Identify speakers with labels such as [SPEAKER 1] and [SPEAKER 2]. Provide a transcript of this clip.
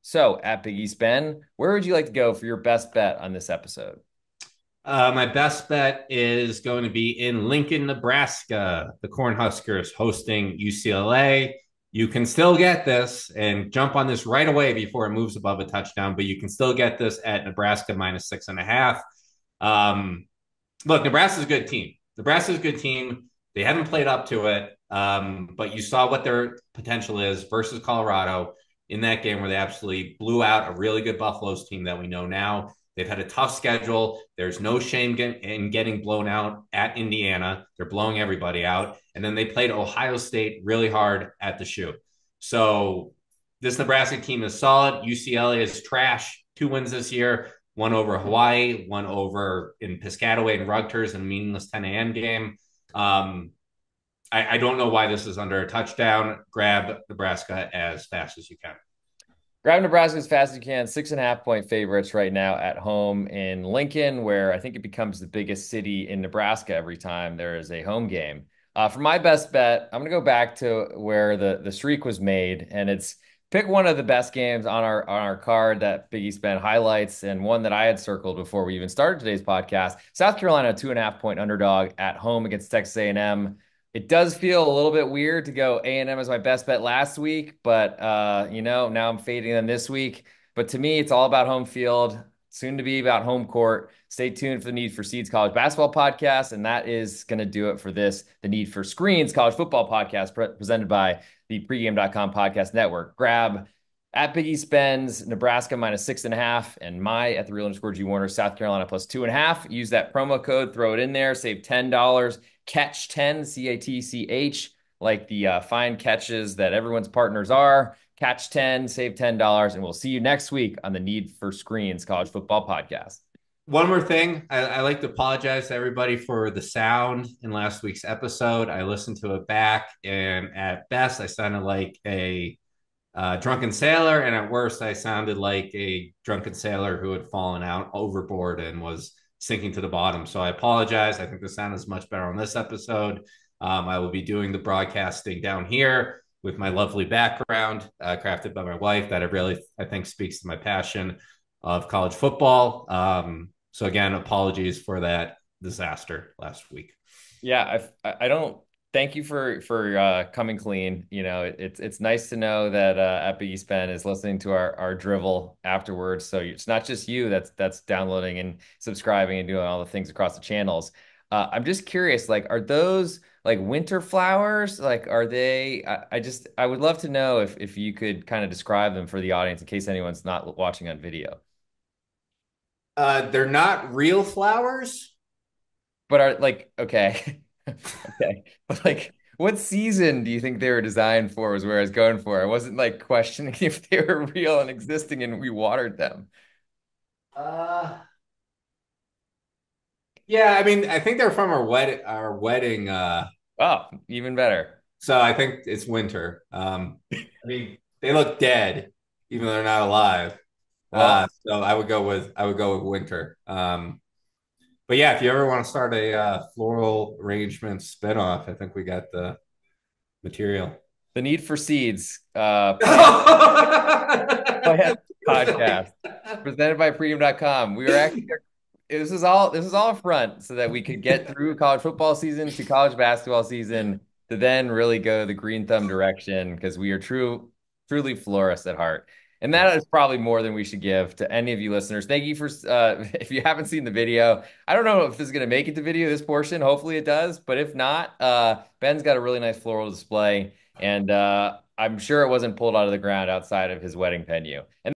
[SPEAKER 1] So at Big East Ben, where would you like to go for your best bet on this episode?
[SPEAKER 2] My best bet is going to be in Lincoln, Nebraska. The Cornhuskers hosting UCLA. You can still get this and jump on this right away before it moves above a touchdown, but you can still get this at Nebraska -6.5. Um, Look, Nebraska's a good team. Nebraska's a good team. They haven't played up to it, but you saw what their potential is versus Colorado in that game where they absolutely blew out a really good Buffaloes team that we know now. They've had a tough schedule. There's no shame in getting blown out at Indiana. They're blowing everybody out. And then they played Ohio State really hard at the shoe. So this Nebraska team is solid. UCLA is trash. 2 wins this year, one over Hawaii, one over in Piscataway and Rutgers in a meaningless 10 a.m. game. Um, I don't know why this is under a touchdown. Grab Nebraska as fast as you can.
[SPEAKER 1] Grab Nebraska as fast as you can. 6.5 point favorites right now at home in Lincoln, where I think it becomes the biggest city in Nebraska every time there is a home game. For my best bet, I'm going to go back to where the streak was made, and it's pick one of the best games on our card that Big East Ben highlights, and one that I had circled before we even started today's podcast. South Carolina, 2.5 point underdog at home against Texas A&M. It does feel a little bit weird to go A&M as my best bet last week, but now I'm fading them this week. But to me, it's all about home field, soon to be about home court. Stay tuned for the Need for Seeds College Basketball Podcast, and that is going to do it for this, the Need for Screens College Football Podcast, presented by the pregame.com podcast network. Grab at Big East Ben's Nebraska -6.5, and my at the real underscore G Warner South Carolina +2.5. Use that promo code, throw it in there, save $10. Catch 10, CATCH, like the fine catches that everyone's partners are. Catch 10, save $10, and we'll see you next week on the Need for Screens College Football Podcast.
[SPEAKER 2] One more thing, I like to apologize to everybody for the sound in last week's episode. I listened to it back, and at best, I sounded like a drunken sailor, and at worst, I sounded like a drunken sailor who had fallen out overboard and was sinking to the bottom. So I apologize. I think the sound is much better on this episode. I will be doing the broadcasting down here with my lovely background, crafted by my wife, that I think speaks to my passion of college football. So again, apologies for that disaster last week.
[SPEAKER 1] Yeah, I don't thank you for coming clean. It's nice to know that at Big East Ben is listening to our drivel afterwards. So it's not just you that's downloading and subscribing and doing all the things across the channels. I'm just curious, like, are those like winter flowers? Like, are they? I would love to know if you could kind of describe them for the audience in case anyone's not watching on video.
[SPEAKER 2] They're not real flowers.
[SPEAKER 1] But are like okay, okay, but like, what season do you think they were designed for? Was where I was going for. I wasn't like questioning if they were real and existing and we watered them.
[SPEAKER 2] Uh, Yeah, I mean, I think they're from our wedding.
[SPEAKER 1] Oh, even better.
[SPEAKER 2] So I think it's winter. I mean, they look dead, even though they're not alive.
[SPEAKER 1] Well,
[SPEAKER 2] So I would go with winter. But yeah, if you ever want to start a floral arrangement spinoff, I think we got the material.
[SPEAKER 1] the need for seeds.
[SPEAKER 2] I
[SPEAKER 1] Podcast presented by Premium.com. We were actually this is all a front so that we could get through college football season to college basketball season to then really go the green thumb direction because we are truly florists at heart. And that is probably more than we should give to any of you listeners. Thank you for if you haven't seen the video. I don't know if this is going to make it to video, this portion. Hopefully it does. But if not, Ben's got a really nice floral display. And I'm sure it wasn't pulled out of the ground outside of his wedding venue. And